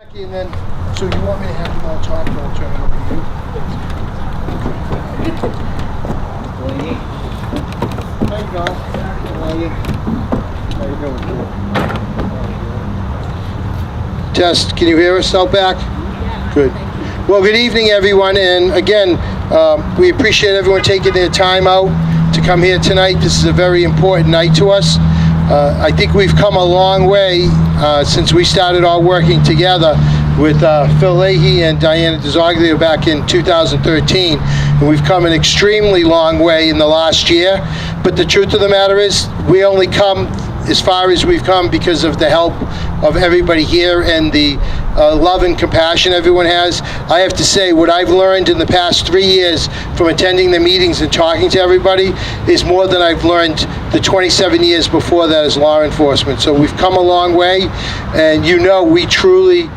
And then, so you want me to have them all talk, and I'll turn it over to you? How you going? How are you? How you doing? Test, can you hear us out back? Yeah. Good. Well, good evening, everyone. And again, we appreciate everyone taking their time out to come here tonight. This is a very important night to us. I think we've come a long way since we started all working together with Phil Leahy and Diana DeZoglio back in 2013. And we've come an extremely long way in the last year. But the truth of the matter is, we only come as far as we've come because of the help of everybody here and the love and compassion everyone has. I have to say, what I've learned in the past 3 years from attending the meetings and talking to everybody is more than I've learned the 27 years before that as law enforcement. So we've come a long way, and you know we truly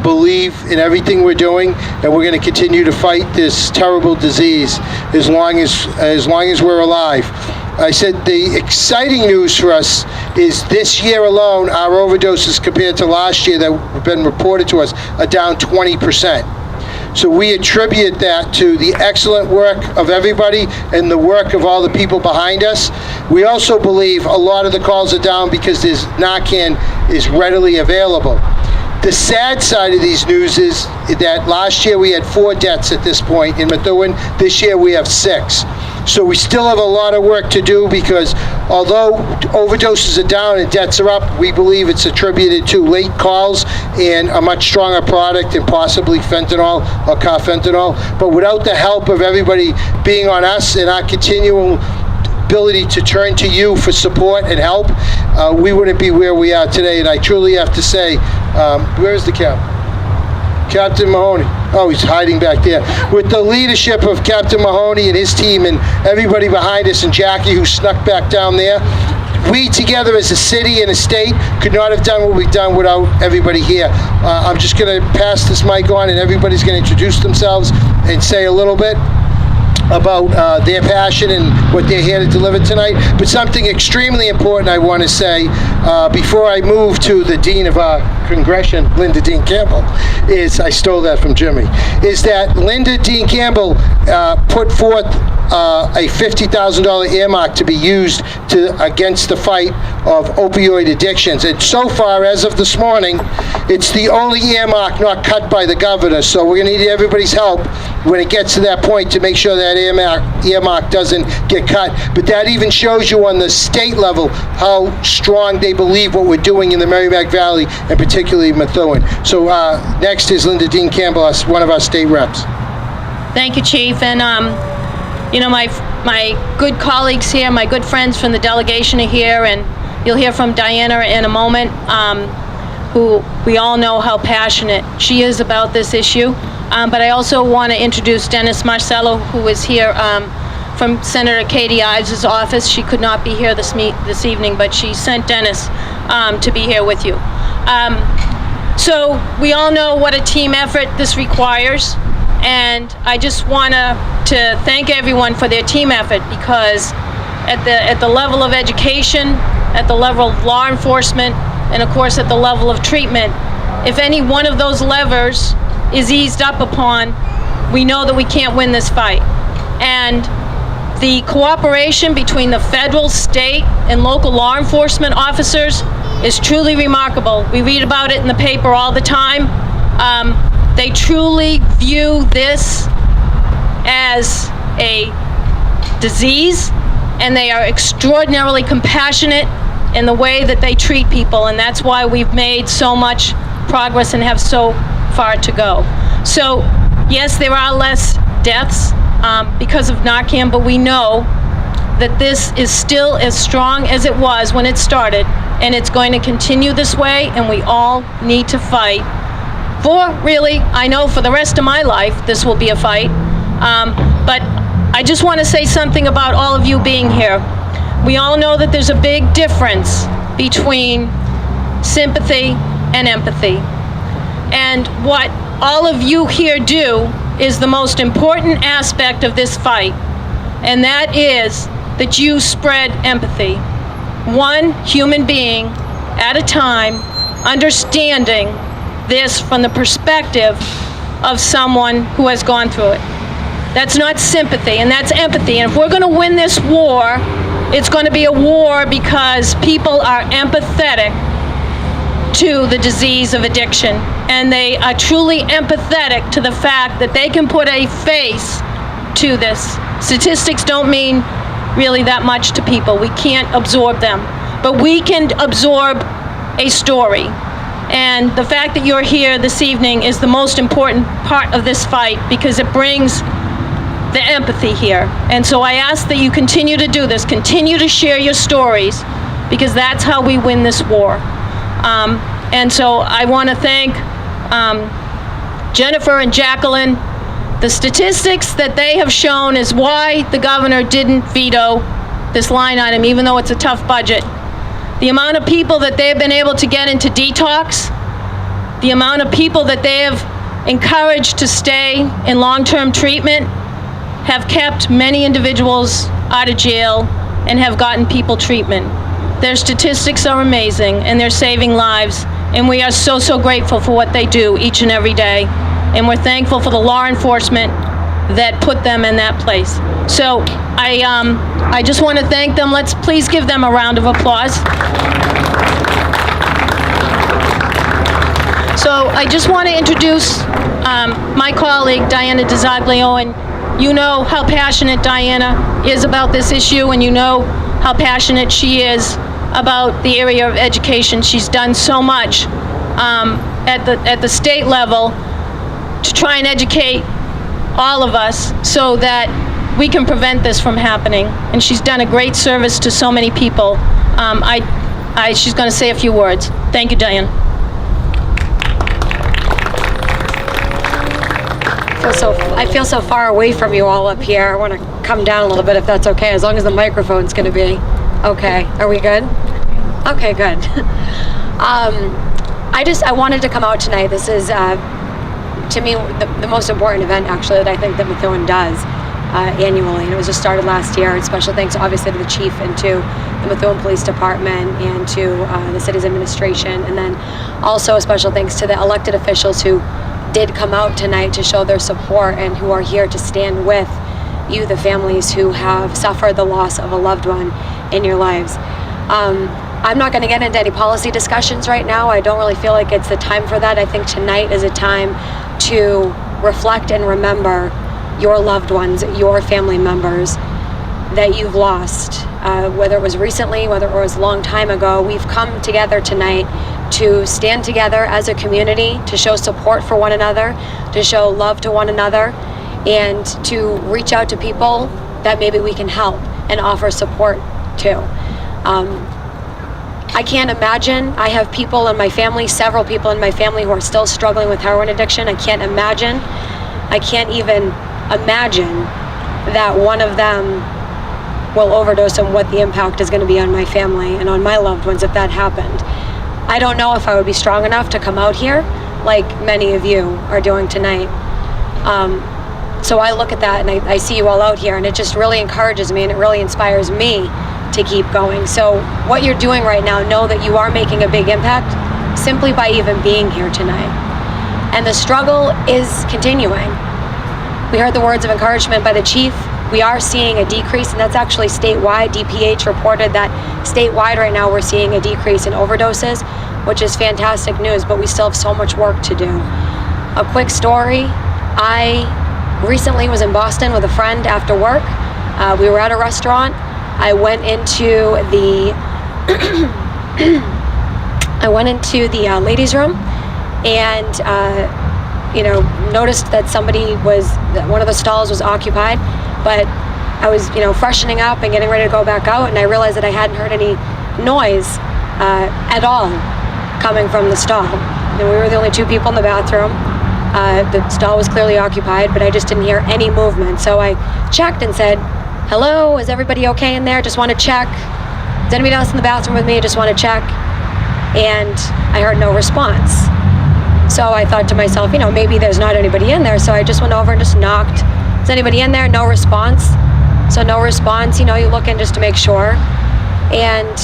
believe in everything we're doing, and we're going to continue to fight this terrible disease as long as we're alive. I said the exciting news for us is this year alone, our overdoses compared to last year that have been reported to us are down 20%. So we attribute that to the excellent work of everybody and the work of all the people behind us. We also believe a lot of the calls are down because this Narcan is readily available. The sad side of these news is that last year we had 4 deaths at this point in Methuen. This year we have 6. So we still have a lot of work to do because although overdoses are down and deaths are up, we believe it's attributed to late calls and a much stronger product and possibly fentanyl or carfentanil. But without the help of everybody being on us and our continual ability to turn to you for support and help, we wouldn't be where we are today. And I truly have to say, where's the cap? Captain Mahoney. Oh, he's hiding back there. With the leadership of Captain Mahoney and his team and everybody behind us, and Jackie who snuck back down there, we together as a city and a state could not have done what we've done without everybody here. I'm just going to pass this mic on, and everybody's going to introduce themselves and say a little bit about their passion and what they're here to deliver tonight. But something extremely important I want to say before I move to the Dean of our Congression, Linda Dean Campbell, is, I stole that from Jimmy, is that Linda Dean Campbell put forth a $50,000 earmark to be used against the fight of opioid addictions. And so far, as of this morning, it's the only earmark not cut by the governor. So we're going to need everybody's help when it gets to that point to make sure that earmark doesn't get cut. But that even shows you on the state level how strong they believe what we're doing in the Merrimack Valley, and particularly Methuen. So next is Linda Dean Campbell, one of our state reps. Thank you, Chief. And you know, my good colleagues here, my good friends from the delegation are here, and you'll hear from Diana in a moment, who we all know how passionate she is about this issue. But I also want to introduce Dennis Marcello, who is here from Senator Katie Ives' office. She could not be here this evening, but she sent Dennis to be here with you. So we all know what a team effort this requires, and I just want to thank everyone for their team effort, because at the level of education, at the level of law enforcement, and of course at the level of treatment, if any one of those levers is eased up upon, we know that we can't win this fight. And the cooperation between the federal, state, and local law enforcement officers is truly remarkable. We read about it in the paper all the time. They truly view this as a disease, and they are extraordinarily compassionate in the way that they treat people, and that's why we've made so much progress and have so far to go. So yes, there are less deaths because of Narcan, but we know that this is still as strong as it was when it started, and it's going to continue this way, and we all need to fight for, really, I know for the rest of my life this will be a fight, but I just want to say something about all of you being here. We all know that there's a big difference between sympathy and empathy. And what all of you here do is the most important aspect of this fight, and that is that you spread empathy. One human being at a time, understanding this from the perspective of someone who has gone through it. That's not sympathy, and that's empathy. And if we're going to win this war, it's going to be a war because people are empathetic to the disease of addiction, and they are truly empathetic to the fact that they can put a face to this. Statistics don't mean really that much to people. We can't absorb them, but we can absorb a story. And the fact that you're here this evening is the most important part of this fight, because it brings the empathy here. And so I ask that you continue to do this, continue to share your stories, because that's how we win this war. And so I want to thank Jennifer and Jacqueline. The statistics that they have shown is why the governor didn't veto this line item, even though it's a tough budget. The amount of people that they have been able to get into detox, the amount of people that they have encouraged to stay in long-term treatment, have kept many individuals out of jail and have gotten people treatment. Their statistics are amazing, and they're saving lives, and we are so, so grateful for what they do each and every day, and we're thankful for the law enforcement that put them in that place. So I just want to thank them. Let's please give them a round of applause. So I just want to introduce my colleague, Diana DiZaglio, and you know how passionate Diana is about this issue, and you know how passionate she is about the area of education. She's done so much at the state level to try and educate all of us so that we can prevent this from happening. And she's done a great service to so many people. She's going to say a few words. Thank you, Diane. I feel so far away from you all up here. I want to come down a little bit if that's okay, as long as the microphone's going to be okay. Are we good? Okay, good. I wanted to come out tonight. This is, to me, the most important event, actually, that I think that Methuen does annually. And it was just started last year. And special thanks, obviously, to the chief and to the Methuen Police Department and to the city's administration. And then also a special thanks to the elected officials who did come out tonight to show their support and who are here to stand with you, the families who have suffered the loss of a loved one in your lives. I'm not going to get into any policy discussions right now. I don't really feel like it's the time for that. I think tonight is a time to reflect and remember your loved ones, your family members that you've lost, whether it was recently, whether it was a long time ago. We've come together tonight to stand together as a community, to show support for one another, to show love to one another, and to reach out to people that maybe we can help and offer support to. I can't imagine. I have people in my family, several people in my family, who are still struggling with heroin addiction. I can't even imagine that one of them will overdose, and what the impact is going to be on my family and on my loved ones if that happened. I don't know if I would be strong enough to come out here like many of you are doing tonight. So I look at that and I see you all out here, and it just really encourages me and it really inspires me to keep going. So what you're doing right now, know that you are making a big impact simply by even being here tonight. And the struggle is continuing. We heard the words of encouragement by the chief. We are seeing a decrease, and that's actually statewide. DPH reported that statewide right now we're seeing a decrease in overdoses, which is fantastic news, but we still have so much work to do. A quick story, I recently was in Boston with a friend after work. We were at a restaurant. I went into the ladies' room and noticed that one of the stalls was occupied, but I was freshening up and getting ready to go back out, and I realized that I hadn't heard any noise at all coming from the stall. We were the only two people in the bathroom. The stall was clearly occupied, but I just didn't hear any movement. So I checked and said, "Hello, is everybody okay in there? Just want to check. Is anybody else in the bathroom with me? Just want to check." And I heard no response. So I thought to myself, maybe there's not anybody in there. So I just went over and just knocked. Is anybody in there? No response. So no response, you look in just to make sure. And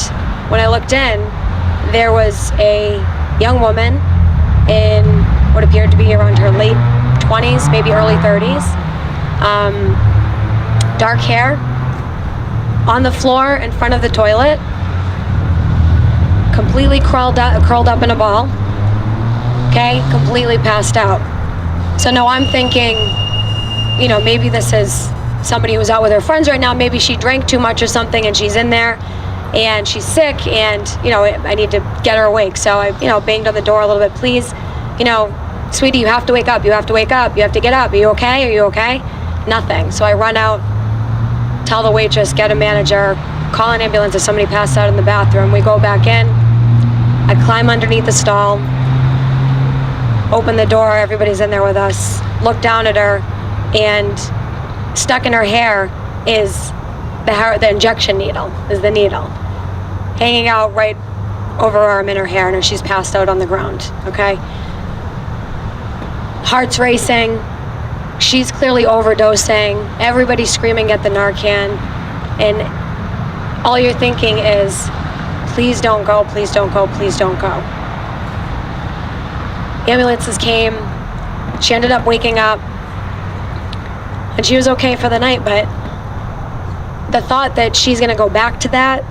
when I looked in, there was a young woman in what appeared to be around her late 20s, maybe early 30s. Dark hair, on the floor in front of the toilet, completely curled up in a ball, okay, completely passed out. So now I'm thinking, you know, maybe this is somebody who's out with her friends right now. Maybe she drank too much or something and she's in there and she's sick and, you know, I need to get her awake. So I, you know, banged on the door a little bit. Please, you know, sweetie, you have to wake up. You have to wake up. You have to get up. Are you okay? Are you okay? Nothing. So I run out, tell the waitress, get a manager, call an ambulance if somebody passed out in the bathroom. We go back in. I climb underneath the stall, open the door. Everybody's in there with us. Look down at her, and stuck in her hair is the injection needle, is the needle. Hanging out right over her arm in her hair, and she's passed out on the ground, okay? Heart's racing. She's clearly overdosing. Everybody's screaming at the Narcan. And all you're thinking is, please don't go, please don't go, please don't go. Ambulances came. She ended up waking up. And she was okay for the night, but the thought that she's gonna go back to that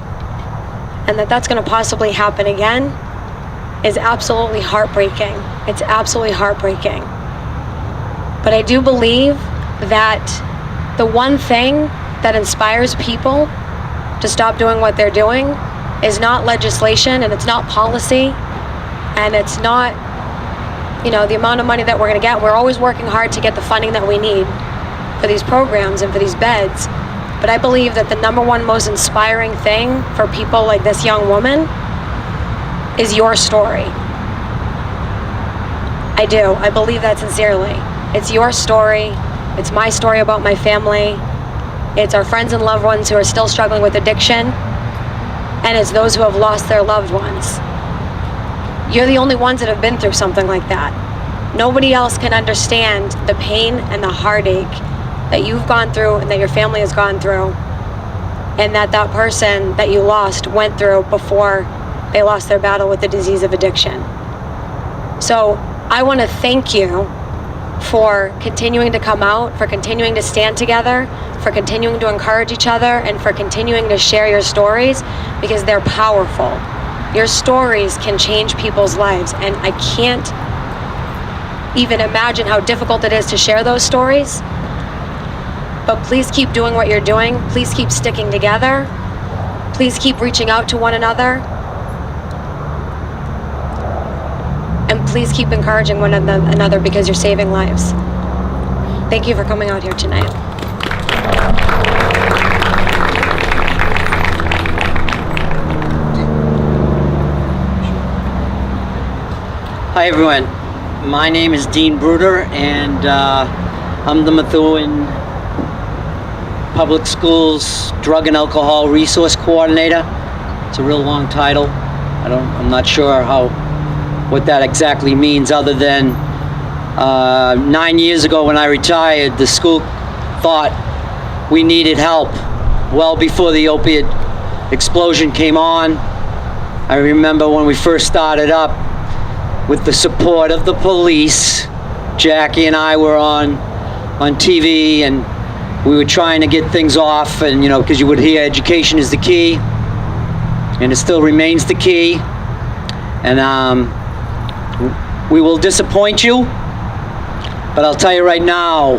and that that's gonna possibly happen again is absolutely heartbreaking. It's absolutely heartbreaking. But I do believe that the one thing that inspires people to stop doing what they're doing is not legislation, and it's not policy, and it's not, you know, the amount of money that we're gonna get. We're always working hard to get the funding that we need for these programs and for these beds. But I believe that the number one most inspiring thing for people like this young woman is your story. I do. I believe that sincerely. It's your story. It's my story about my family. It's our friends and loved ones who are still struggling with addiction. And it's those who have lost their loved ones. You're the only ones that have been through something like that. Nobody else can understand the pain and the heartache that you've gone through and that your family has gone through, and that person that you lost went through before they lost their battle with the disease of addiction. So I want to thank you for continuing to come out, for continuing to stand together, for continuing to encourage each other, and for continuing to share your stories, because they're powerful. Your stories can change people's lives, and I can't even imagine how difficult it is to share those stories. But please keep doing what you're doing. Please keep sticking together. Please keep reaching out to one another. And please keep encouraging one another, because you're saving lives. Thank you for coming out here tonight. Hi everyone, my name is Dean Bruder, and I'm the Methuen Public Schools Drug and Alcohol Resource Coordinator. It's a real long title. I'm not sure what that exactly means, other than 9 years ago when I retired, the school thought we needed help well before the opiate explosion came on. I remember when we first started up, with the support of the police, Jackie and I were on TV, and we were trying to get things off, and you know, because you would hear education is the key, and it still remains the key. And we will disappoint you, but I'll tell you right now,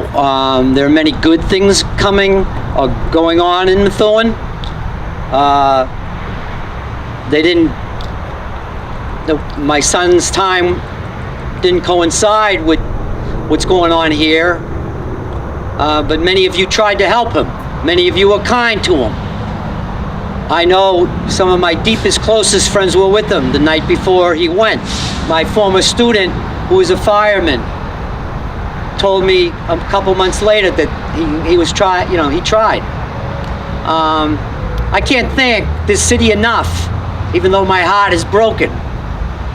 there are many good things coming or going on in Methuen. My son's time didn't coincide with what's going on here, but many of you tried to help him. Many of you were kind to him. I know some of my deepest, closest friends were with him the night before he went. My former student, who was a fireman, told me a couple months later that he tried. I can't thank this city enough, even though my heart is broken.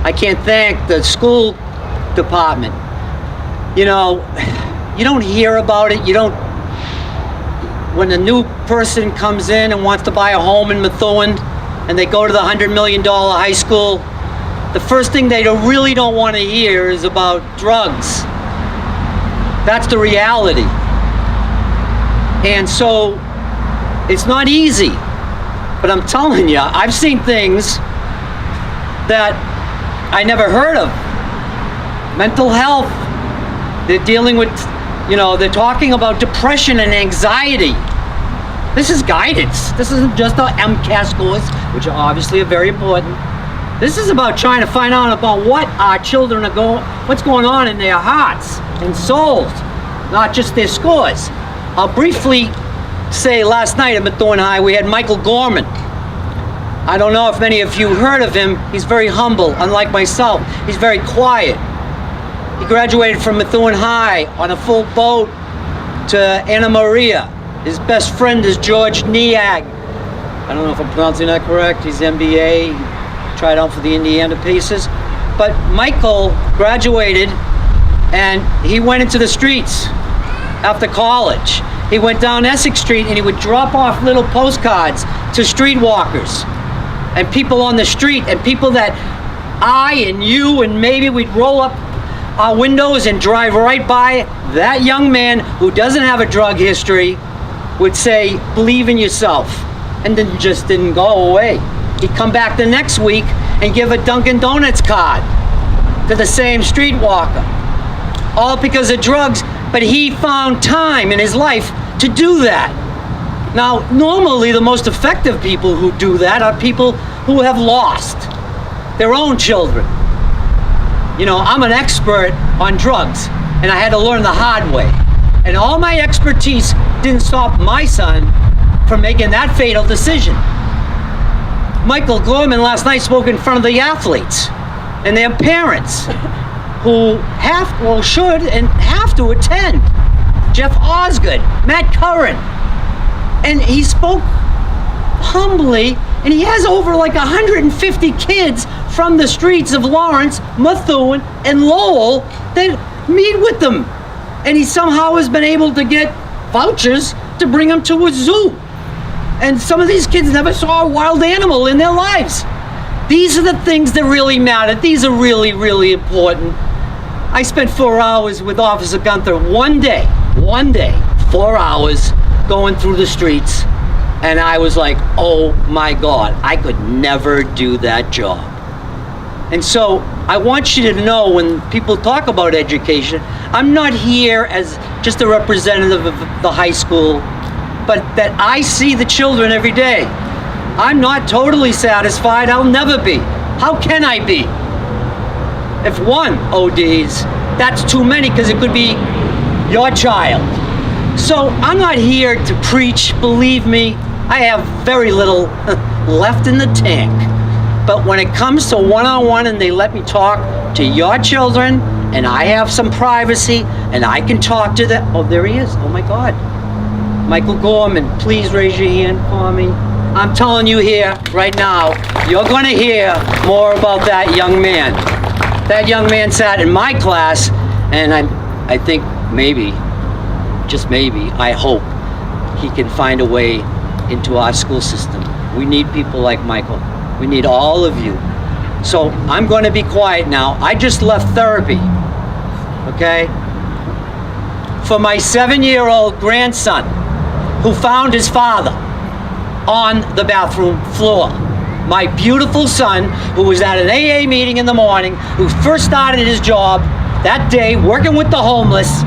I can't thank the school department. You know, you don't hear about it. When a new person comes in and wants to buy a home in Methuen, and they go to the $100 million high school, the first thing they really don't want to hear is about drugs. That's the reality. And so it's not easy, but I'm telling you, I've seen things that I never heard of. Mental health, they're dealing with, they're talking about depression and anxiety. This is guidance. This isn't just the MCAS scores, which are obviously very important. This is about trying to find out about what our children what's going on in their hearts and souls, not just their scores. I'll briefly say last night at Methuen High, we had Michael Gorman. I don't know if many of you heard of him. He's very humble, unlike myself. He's very quiet. He graduated from Methuen High on a full boat to Anna Maria. His best friend is George Niag. I don't know if I'm pronouncing that correct. He's MBA, tried out for the Indiana Pacers. But Michael graduated and he went into the streets after college. He went down Essex Street and he would drop off little postcards to streetwalkers and people on the street, and people that I and you and maybe we'd roll up our windows and drive right by. That young man who doesn't have a drug history would say, believe in yourself, and then just didn't go away. He'd come back the next week and give a Dunkin' Donuts card to the same streetwalker, all because of drugs, but he found time in his life to do that. Now, normally the most effective people who do that are people who have lost their own children. I'm an expert on drugs, and I had to learn the hard way. And all my expertise didn't stop my son from making that fatal decision. Michael Gorman last night spoke in front of the athletes and their parents who should and have to attend. Jeff Osgood, Matt Curran. And he spoke humbly, and he has over like 150 kids from the streets of Lawrence, Methuen, and Lowell that meet with them. And he somehow has been able to get vouchers to bring them to a zoo. And some of these kids never saw a wild animal in their lives. These are the things that really matter. These are really, really important. I spent 4 hours with Officer Gunther one day, 4 hours going through the streets. And I was like, oh my God, I could never do that job. And so I want you to know, when people talk about education, I'm not here as just a representative of the high school, but that I see the children every day. I'm not totally satisfied. I'll never be. How can I be? If one ODs, that's too many, because it could be your child. So I'm not here to preach, believe me. I have very little left in the tank. But when it comes to one-on-one and they let me talk to your children, and I have some privacy, and I can talk to them. Oh, there he is. Oh my God. Michael Gorman, please raise your hand for me. I'm telling you here, right now, you're gonna hear more about that young man. That young man sat in my class, and I think maybe, just maybe, I hope he can find a way into our school system. We need people like Michael. We need all of you. So I'm going to be quiet now. I just left therapy, okay? For my 7-year-old grandson who found his father on the bathroom floor. My beautiful son who was at an AA meeting in the morning, who first started his job that day working with the homeless,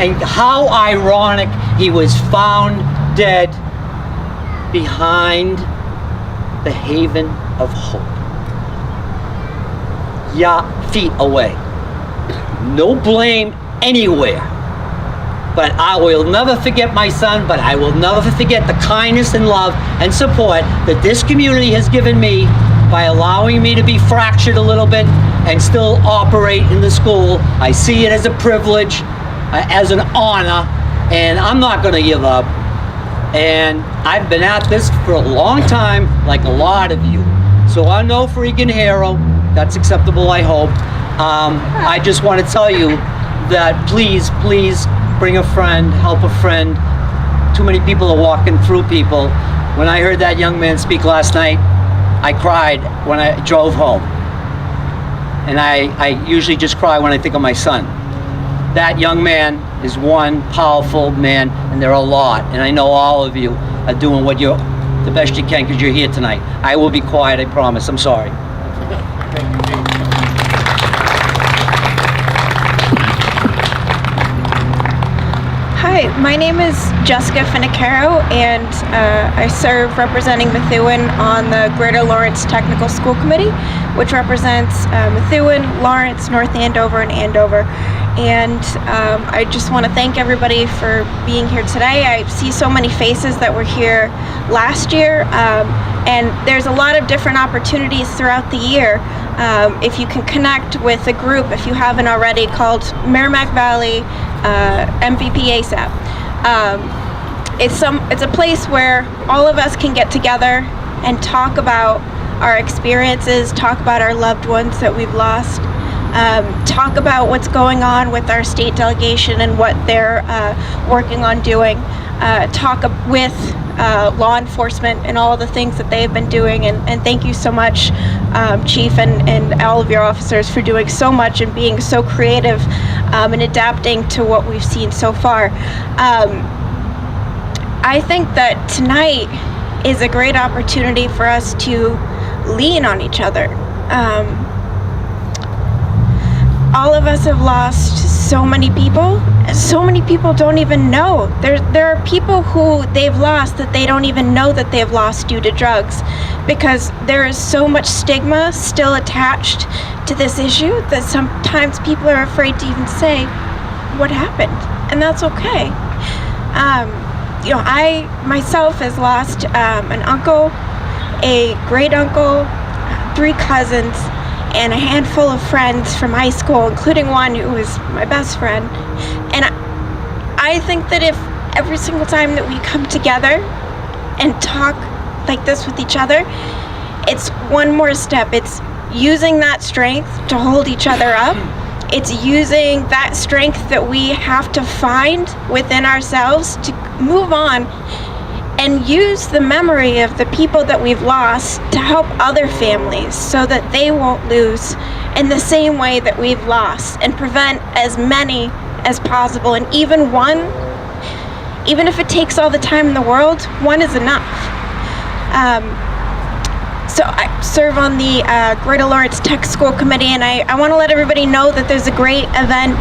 and how ironic, he was found dead behind the Haven of Hope. Feet away. No blame anywhere. But I will never forget my son, but I will never forget the kindness and love and support that this community has given me by allowing me to be fractured a little bit and still operate in the school. I see it as a privilege, as an honor, and I'm not gonna give up. And I've been at this for a long time, like a lot of you. So I'm no freaking hero. That's acceptable, I hope. I just want to tell you that please bring a friend, help a friend. Too many people are walking through people. When I heard that young man speak last night, I cried when I drove home. and I usually just cry when I think of my son. That young man is one powerful man, and there are a lot, and I know all of you are doing the best you can because you're here tonight. I will be quiet, I promise. I'm sorry. Hi, my name is Jessica Finicaro, and I serve representing Methuen on the Greater Lawrence Technical School Committee, which represents Methuen, Lawrence, North Andover, and Andover. And I just want to thank everybody for being here today. I see so many faces that were here last year, and there's a lot of different opportunities throughout the year. If you can connect with a group, if you haven't already, called Merrimack Valley MVP ASAP. It's a place where all of us can get together and talk about our experiences, talk about our loved ones that we've lost, talk about what's going on with our state delegation and what they're working on doing, talk with law enforcement and all the things that they've been doing, and thank you so much, Chief, and all of your officers for doing so much and being so creative and adapting to what we've seen so far. I think that tonight is a great opportunity for us to lean on each other. All of us have lost so many people. So many people don't even know. There are people who they've lost that they don't even know that they've lost due to drugs, because there is so much stigma still attached to this issue that sometimes people are afraid to even say what happened, and that's okay. I myself has lost an uncle, a great uncle, 3 cousins, and a handful of friends from high school, including one who was my best friend. And I think that if every single time that we come together and talk like this with each other, it's one more step. It's using that strength to hold each other up. It's using that strength that we have to find within ourselves to move on and use the memory of the people that we've lost to help other families so that they won't lose in the same way that we've lost, and prevent as many as possible. And even if it takes all the time in the world, one is enough. So I serve on the Greater Lawrence Tech School Committee, and I want to let everybody know that there's a great event.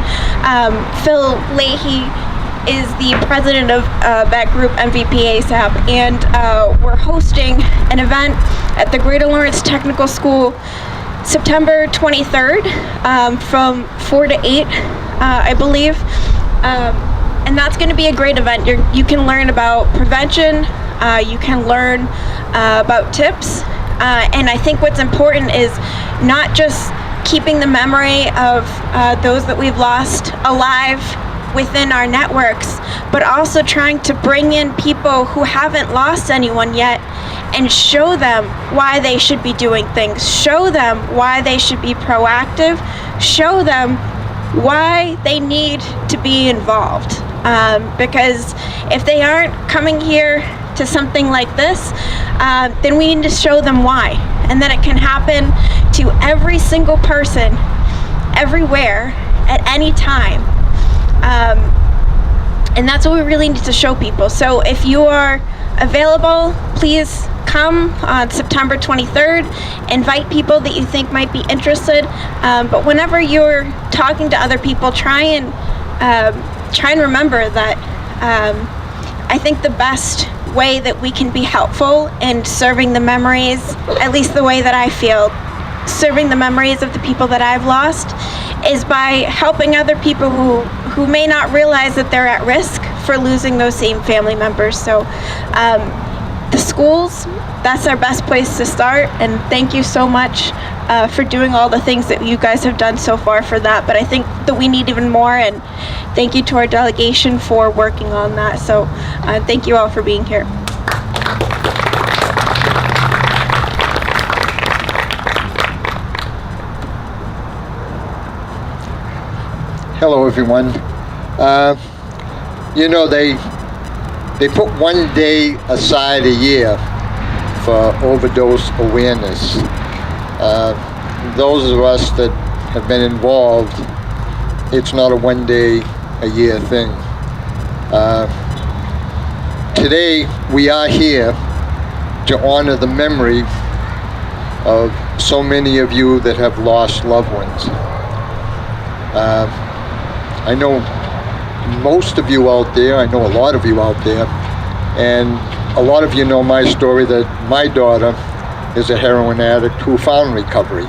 Phil Leahy is the president of that group, MVP ASAP, and we're hosting an event at the Greater Lawrence Technical School September 23rd from 4 to 8, I believe. And that's going to be a great event. You can learn about prevention, you can learn about tips, and I think what's important is not just keeping the memory of those that we've lost alive within our networks, but also trying to bring in people who haven't lost anyone yet and show them why they should be doing things, show them why they should be proactive, show them why they need to be involved. Because if they aren't coming here to something like this, then we need to show them why. And then it can happen to every single person, everywhere, at any time. And that's what we really need to show people. So if you are available, please come on September 23rd. Invite people that you think might be interested. But whenever you're talking to other people, try and remember that I think the best way that we can be helpful in serving the memories, at least the way that I feel, serving the memories of the people that I've lost, is by helping other people who may not realize that they're at risk for losing those same family members. So the schools, that's our best place to start, and thank you so much for doing all the things that you guys have done so far for that, but I think that we need even more, and thank you to our delegation for working on that. So thank you all for being here. Hello, everyone. They put one day aside a year for overdose awareness. Those of us that have been involved, it's not a one-day-a-year thing. Today, we are here to honor the memory of so many of you that have lost loved ones. I know most of you out there, I know a lot of you out there, and a lot of you know my story that my daughter is a heroin addict who found recovery.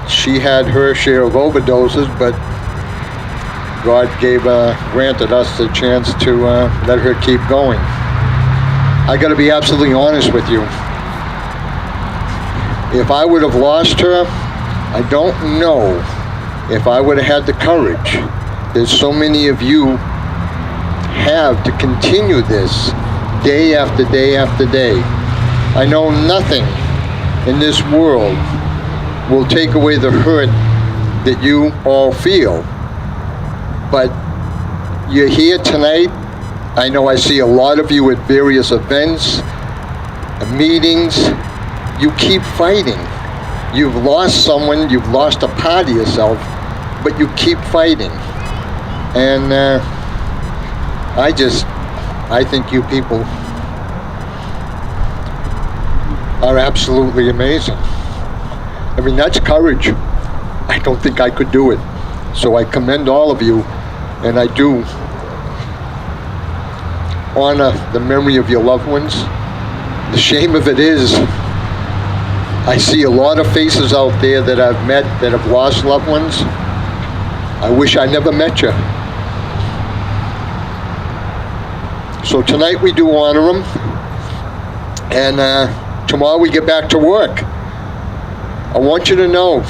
She had her share of overdoses, but God granted us the chance to let her keep going. I got to be absolutely honest with you. If I would have lost her, I don't know if I would have had the courage that so many of you have to continue this day after day after day. I know nothing in this world will take away the hurt that you all feel. But you're here tonight. I know I see a lot of you at various events, meetings. You keep fighting. You've lost someone, you've lost a part of yourself, but you keep fighting. And I think you people are absolutely amazing. I mean, that's courage. I don't think I could do it. So I commend all of you, and I do honor the memory of your loved ones. The shame of it is, I see a lot of faces out there that I've met that have lost loved ones. I wish I never met you. So tonight we do honor them, and tomorrow we get back to work. I want you to know,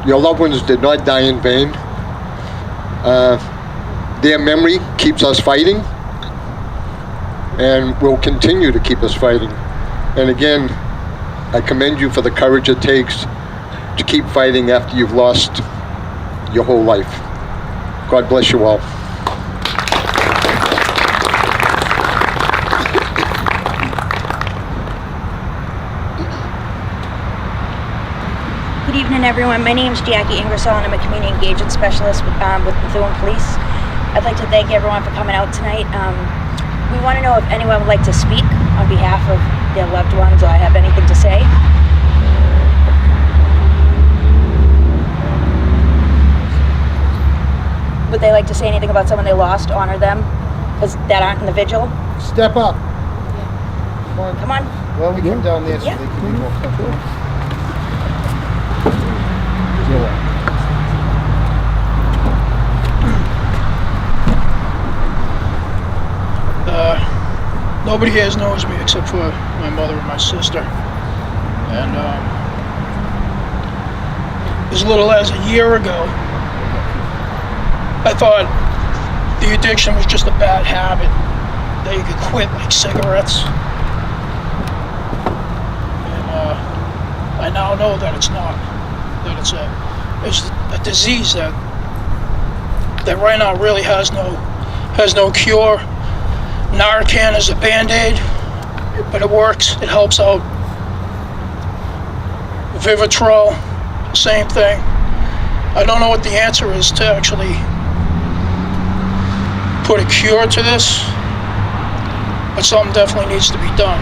your loved ones did not die in vain. Their memory keeps us fighting, and will continue to keep us fighting. And again, I commend you for the courage it takes to keep fighting after you've lost your whole life. God bless you all. Good evening, everyone. My name is Jackie Ingersoll, and I'm a community engagement specialist with Methuen Police. I'd like to thank everyone for coming out tonight. We want to know if anyone would like to speak on behalf of their loved ones or have anything to say. Would they like to say anything about someone they lost, honor them, because that aren't in the vigil? Step up. Come on. Well, we come down there so Yeah. they can be more comfortable. Nobody here knows me except for my mother and my sister. And as little as a year ago, I thought the addiction was just a bad habit that you could quit, like cigarettes. And I now know that it's not. That it's a disease that right now really has no cure. Narcan is a Band-Aid, but it works. It helps out. Vivitrol, same thing. I don't know what the answer is to actually put a cure to this, but something definitely needs to be done.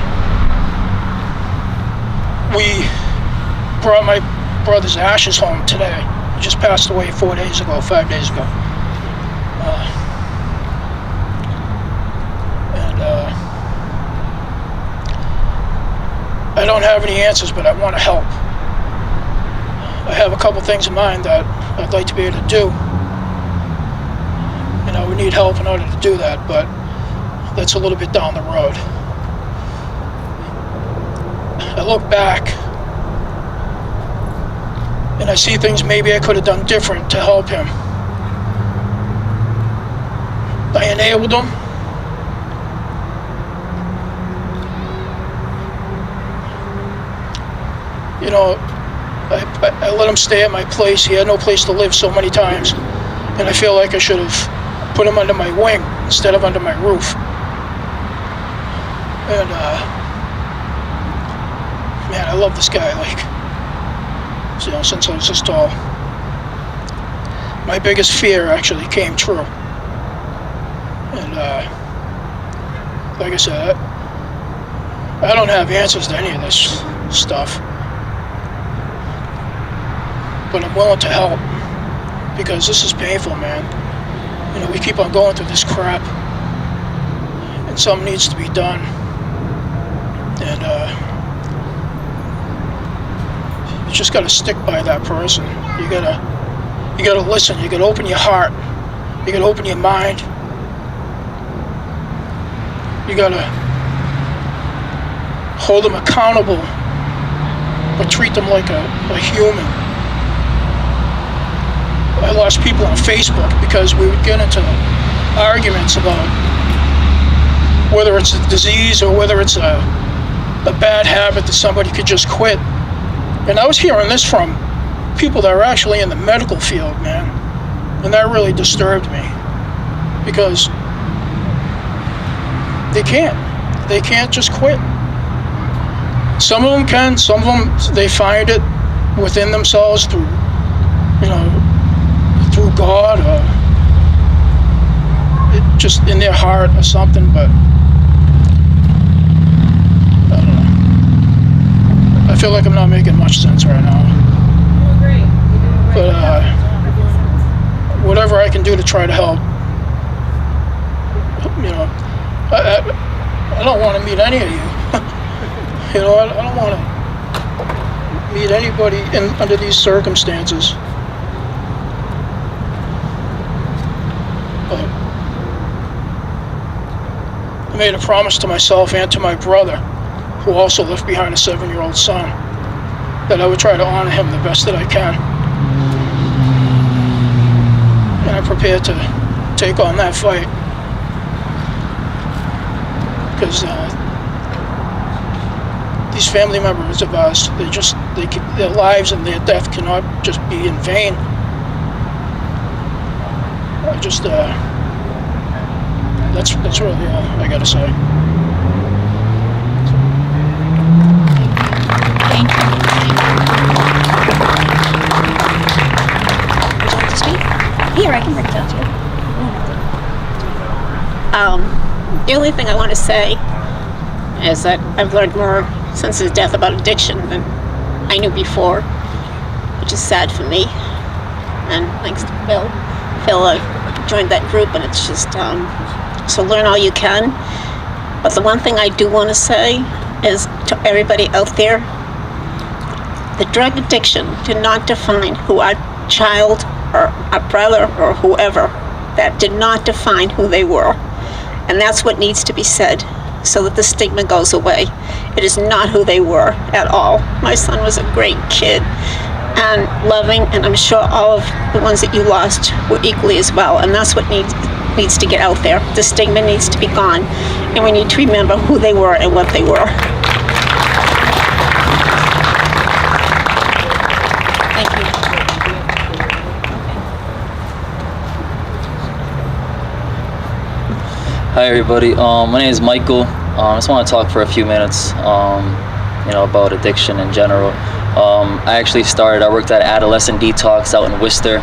We brought my brother's ashes home today. He just passed away 5 days ago. I don't have any answers, but I want to help. I have a couple things in mind that I'd like to be able to do. And I would need help in order to do that, but that's a little bit down the road. I look back and I see things maybe I could have done different to help him. I enabled him. You know, I let him stay at my place. He had no place to live so many times. And I feel like I should have put him under my wing instead of under my roof. And, man, I love this guy. Like, since I was this tall. My biggest fear actually came true. And like I said, I don't have answers to any of this stuff. But I'm willing to help because this is painful, man. We keep on going through this crap and something needs to be done. And you just gotta stick by that person. You gotta listen. You gotta open your heart. You gotta open your mind. You gotta hold them accountable, but treat them like a human. I lost people on Facebook because we would get into arguments about whether it's a disease or whether it's a bad habit that somebody could just quit. And I was hearing this from people that are actually in the medical field, man. And that really disturbed me because they can't just quit. Some of them can, some of them, they find it within themselves through, through God or just in their heart or something, but I don't know. I feel like I'm not making much sense right now. But whatever I can do to try to help, I don't want to meet any of you. I don't want to meet anybody under these circumstances. But I made a promise to myself and to my brother, who also left behind a 7-year-old son, that I would try to honor him the best that I can. And I'm prepared to take on that fight. Because these family members of ours, their lives and their death cannot just be in vain. That's really all I gotta say. Thank you. Would you like to speak? Here, I can bring it up to you. The only thing I want to say is that I've learned more since his death about addiction than I knew before, which is sad for me. And thanks to Phil. Phil joined that group, and it's just, so learn all you can. But the one thing I do want to say is to everybody out there, the drug addiction did not define who our child or our brother or whoever, that did not define who they were. And that's what needs to be said so that the stigma goes away. It is not who they were at all. My son was a great kid and loving, and I'm sure all of the ones that you lost were equally as well. And that's what needs to get out there. The stigma needs to be gone, and we need to remember who they were and what they were. Thank you. Hi everybody, my name is Michael. I just want to talk for a few minutes, about addiction in general. I worked at adolescent detox out in Worcester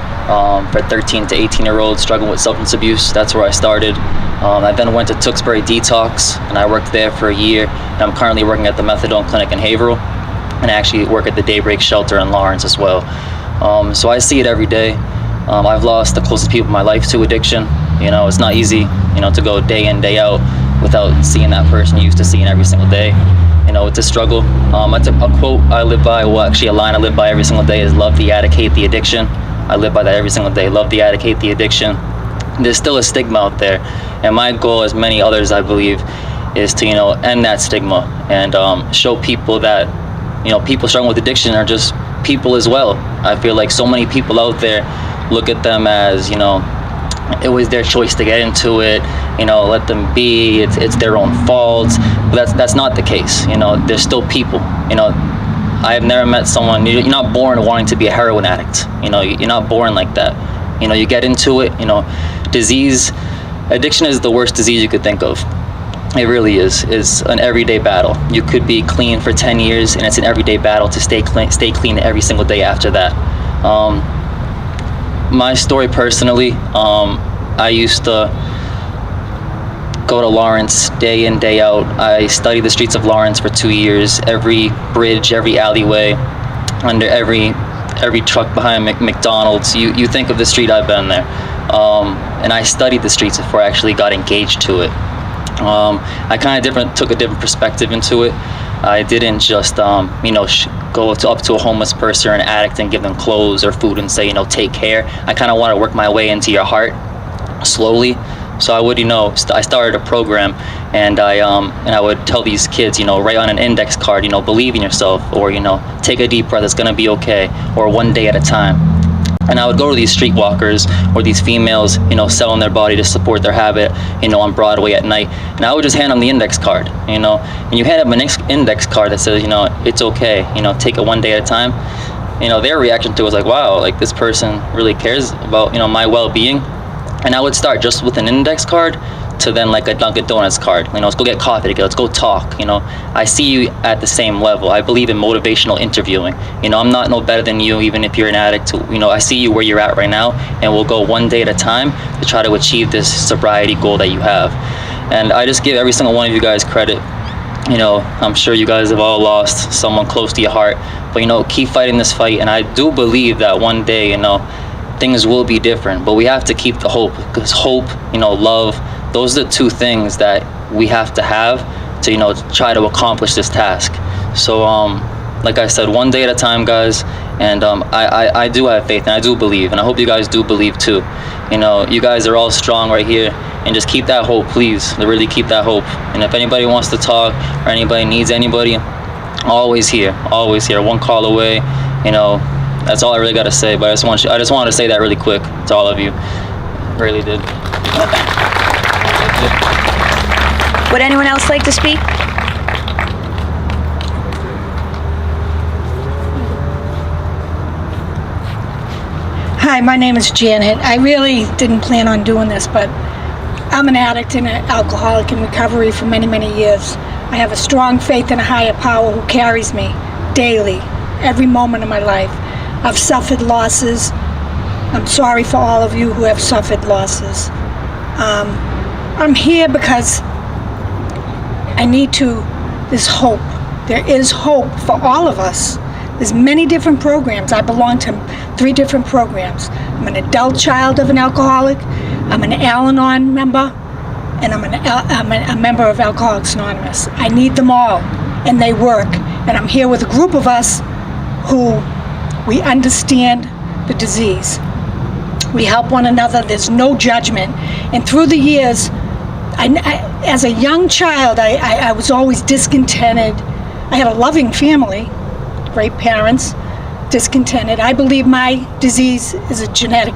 for 13 to 18-year-olds struggling with substance abuse. That's where I started. I then went to Tewksbury Detox, and I worked there for a year. And I'm currently working at the Methadone Clinic in Haverhill, and I actually work at the Daybreak Shelter in Lawrence as well. So I see it every day. I've lost the closest people in my life to addiction. It's not easy, to go day in, day out without seeing that person you used to seeing every single day. It's a struggle. It's a quote I live by, a line I live by every single day is love the addict, hate the addiction. I live by that every single day, love the addict, hate the addiction. There's still a stigma out there, and my goal, as many others I believe, is to, end that stigma and show people that, people struggling with addiction are just people as well. I feel like so many people out there look at them as, it was their choice to get into it, let them be, it's their own fault. But that's not the case. They're still people. I have never met someone, you're not born wanting to be a heroin addict. You're not born like that. You get into it, disease, addiction is the worst disease you could think of. It really is. It's an everyday battle. You could be clean for 10 years, and it's an everyday battle to stay clean every single day after that. My story personally, I used to go to Lawrence day in, day out. I studied the streets of Lawrence for 2 years. Every bridge, every alleyway, under every truck behind McDonald's. You think of the street, I've been there. And I studied the streets before I actually got engaged to it. I kind of took a different perspective into it. I didn't just, go up to a homeless person or an addict and give them clothes or food and say, take care. I kind of want to work my way into your heart slowly. So I would, I started a program, and I would tell these kids, write on an index card, believe in yourself, or, take a deep breath, it's gonna be okay, or one day at a time. And I would go to these streetwalkers or these females, selling their body to support their habit, on Broadway at night. And I would just hand them the index card, and you hand them an index card that says, it's okay, take it one day at a time. Their reaction to it was like, wow, like this person really cares about, my well-being. And I would start just with an index card to then like a Dunkin' Donuts card. Let's go get coffee together, let's go talk. I see you at the same level. I believe in motivational interviewing. I'm not no better than you, even if you're an addict. I see you where you're at right now, and we'll go one day at a time to try to achieve this sobriety goal that you have. And I just give every single one of you guys credit. I'm sure you guys have all lost someone close to your heart, but keep fighting this fight. And I do believe that one day, things will be different, but we have to keep the hope, because hope, love, those are the two things that we have to have to, try to accomplish this task. So, like I said, one day at a time, guys, and I do have faith, and I do believe, and I hope you guys do believe too. You guys are all strong right here, and just keep that hope, please, really keep that hope. And if anybody wants to talk, or anybody needs anybody, always here, one call away. That's all I really got to say, but I just wanted to say that really quick to all of you. Really did. Would anyone else like to speak? Hi, my name is Janet. I really didn't plan on doing this, but I'm an addict and an alcoholic in recovery for many, many years. I have a strong faith in a higher power who carries me daily, every moment of my life. I've suffered losses. I'm sorry for all of you who have suffered losses. I'm here because there's hope. There is hope for all of us. There's many different programs. I belong to 3 different programs. I'm an adult child of an alcoholic, I'm an Al-Anon member, and I'm a member of Alcoholics Anonymous. I need them all, and they work. And I'm here with a group of us who we understand the disease. We help one another. There's no judgment. And through the years, as a young child, I was always discontented. I had a loving family, great parents, discontented. I believe my disease is a genetic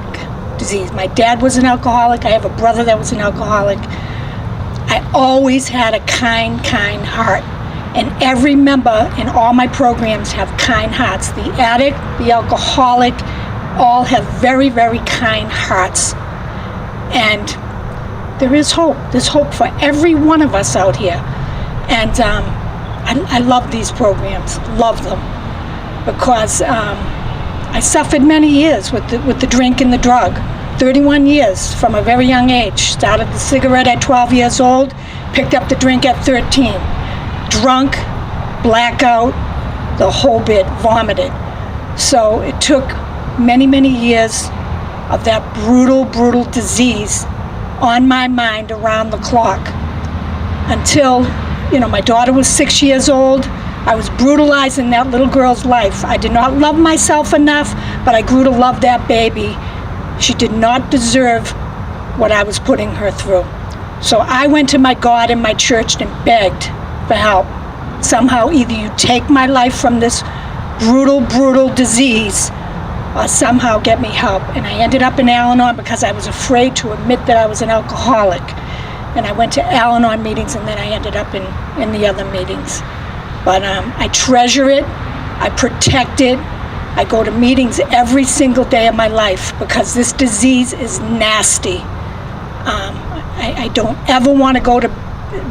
disease. My dad was an alcoholic. I have a brother that was an alcoholic. I always had a kind heart. And every member in all my programs have kind hearts. The addict, the alcoholic, all have very, very kind hearts. And there is hope. There's hope for every one of us out here. And I love these programs, love them. Because I suffered many years with the drink and the drug. 31 years from a very young age. Started the cigarette at 12 years old, picked up the drink at 13. Drunk, blackout, the whole bit, vomited. So it took many, many years of that brutal disease on my mind around the clock until, my daughter was 6 years old. I was brutalized in that little girl's life. I did not love myself enough, but I grew to love that baby. She did not deserve what I was putting her through. So I went to my God in my church and begged for help. Somehow either you take my life from this brutal disease or somehow get me help. And I ended up in Al-Anon because I was afraid to admit that I was an alcoholic. And I went to Al-Anon meetings, and then I ended up in the other meetings. But I treasure it, I protect it. I go to meetings every single day of my life because this disease is nasty. I don't ever want to go to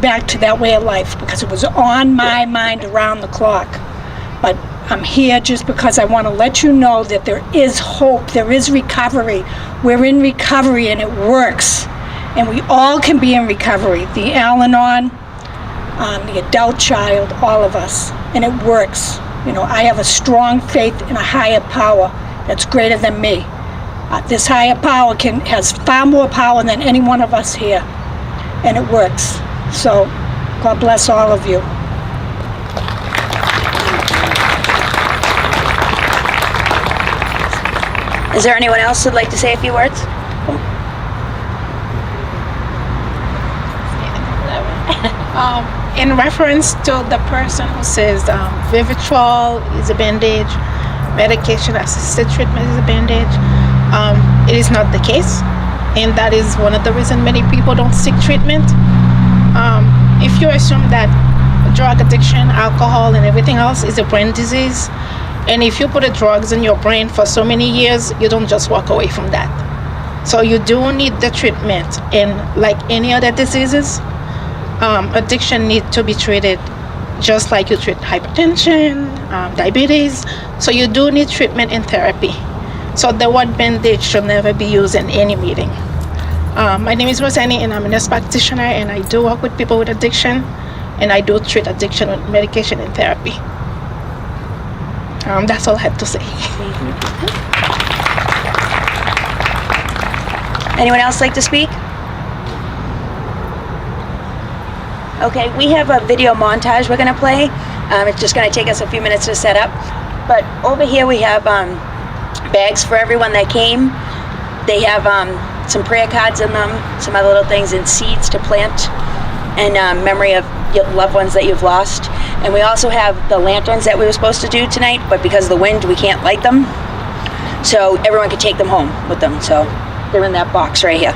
back to that way of life because it was on my mind around the clock. But I'm here just because I want to let you know that there is hope, there is recovery. We're in recovery and it works. And we all can be in recovery. The Al-Anon, the adult child, all of us. And it works. You know, I have a strong faith in a higher power that's greater than me. This higher power has far more power than any one of us here. And it works. So, God bless all of you. Is there anyone else who'd like to say a few words? In reference to the person who says Vigil is a bandage, medication-assisted treatment is a bandage, it is not the case, and that is one of the reasons many people don't seek treatment. If you assume that drug addiction, alcohol, and everything else is a brain disease, and if you put the drugs in your brain for so many years, you don't just walk away from that. So you do need the treatment, and like any other diseases, addiction needs to be treated just like you treat hypertension, diabetes. So you do need treatment and therapy. So the word bandage should never be used in any meeting. My name is Rosanny, and I'm a nurse practitioner, and I do work with people with addiction, and I do treat addiction with medication and therapy. That's all I had to say. Anyone else like to speak? Okay, we have a video montage we're going to play. It's just going to take us a few minutes to set up. But over here we have bags for everyone that came. They have some prayer cards in them, some other little things, and seeds to plant in memory of your loved ones that you've lost. And we also have the lanterns that we were supposed to do tonight, but because of the wind, we can't light them. So everyone could take them home with them. So they're in that box right here.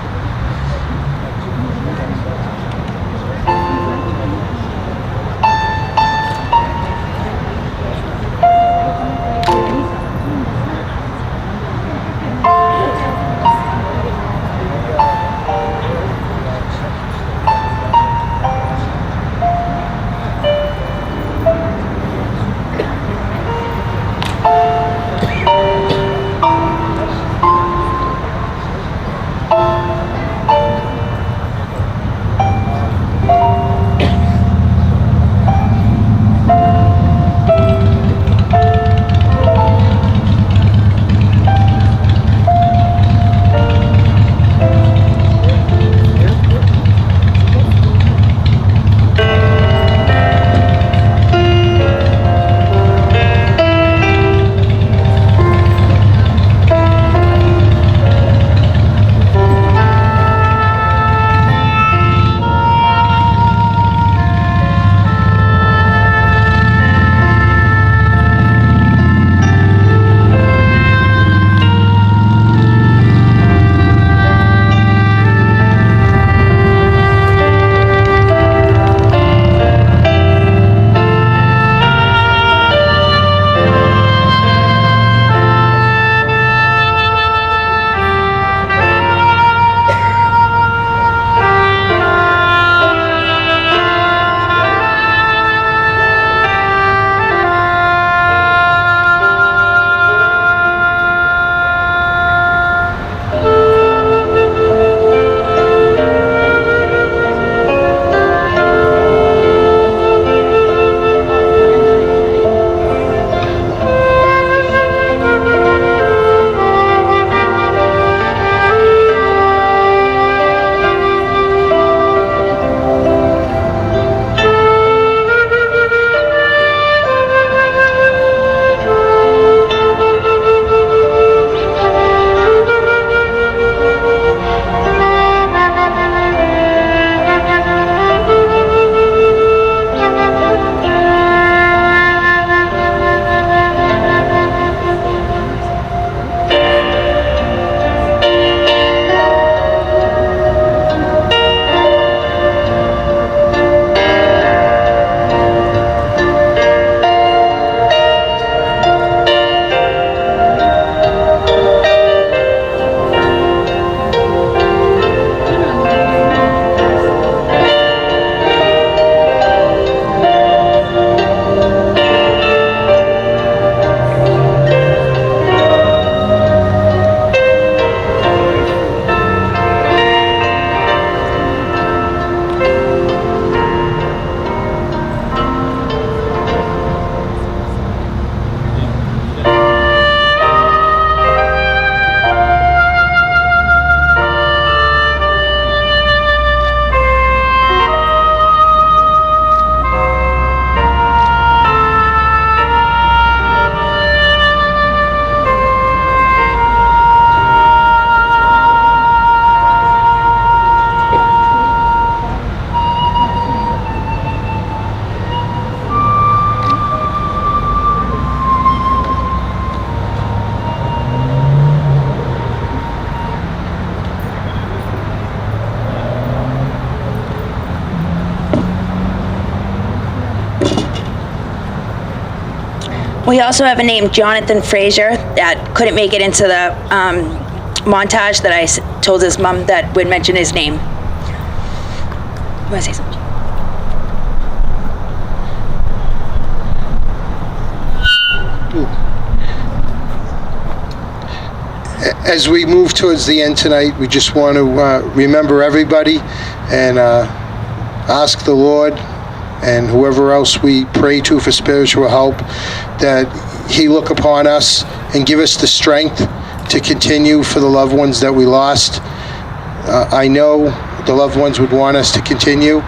We also have a name, Jonathan Frazier, that couldn't make it into the montage that I told his mom that would mention his name. You want to say something? As we move towards the end tonight, we just want to remember everybody and ask the Lord and whoever else we pray to for spiritual help, that He look upon us and give us the strength to continue for the loved ones that we lost. I know the loved ones would want us to continue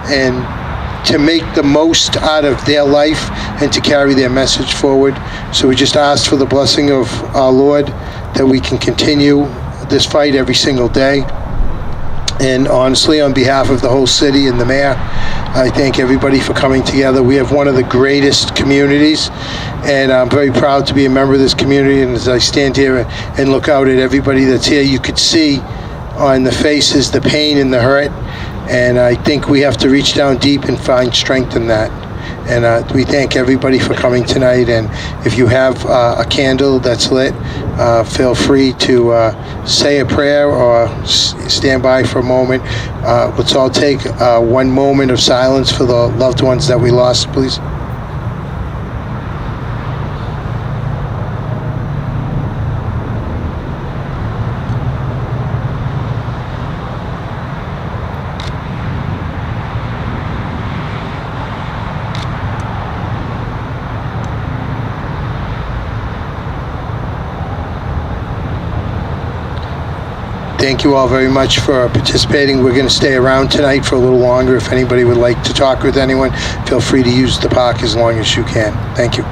and to make the most out of their life and to carry their message forward. So we just ask for the blessing of our Lord that we can continue this fight every single day. And honestly, on behalf of the whole city and the mayor, I thank everybody for coming together. We have one of the greatest communities, and I'm very proud to be a member of this community. And as I stand here and look out at everybody that's here, you could see on the faces the pain and the hurt. And I think we have to reach down deep and find strength in that. And we thank everybody for coming tonight. And if you have a candle that's lit, feel free to say a prayer or stand by for a moment. Let's all take 1 moment of silence for the loved ones that we lost, please. Thank you all very much for participating. We're going to stay around tonight for a little longer. If anybody would like to talk with anyone, feel free to use the park as long as you can. Thank you.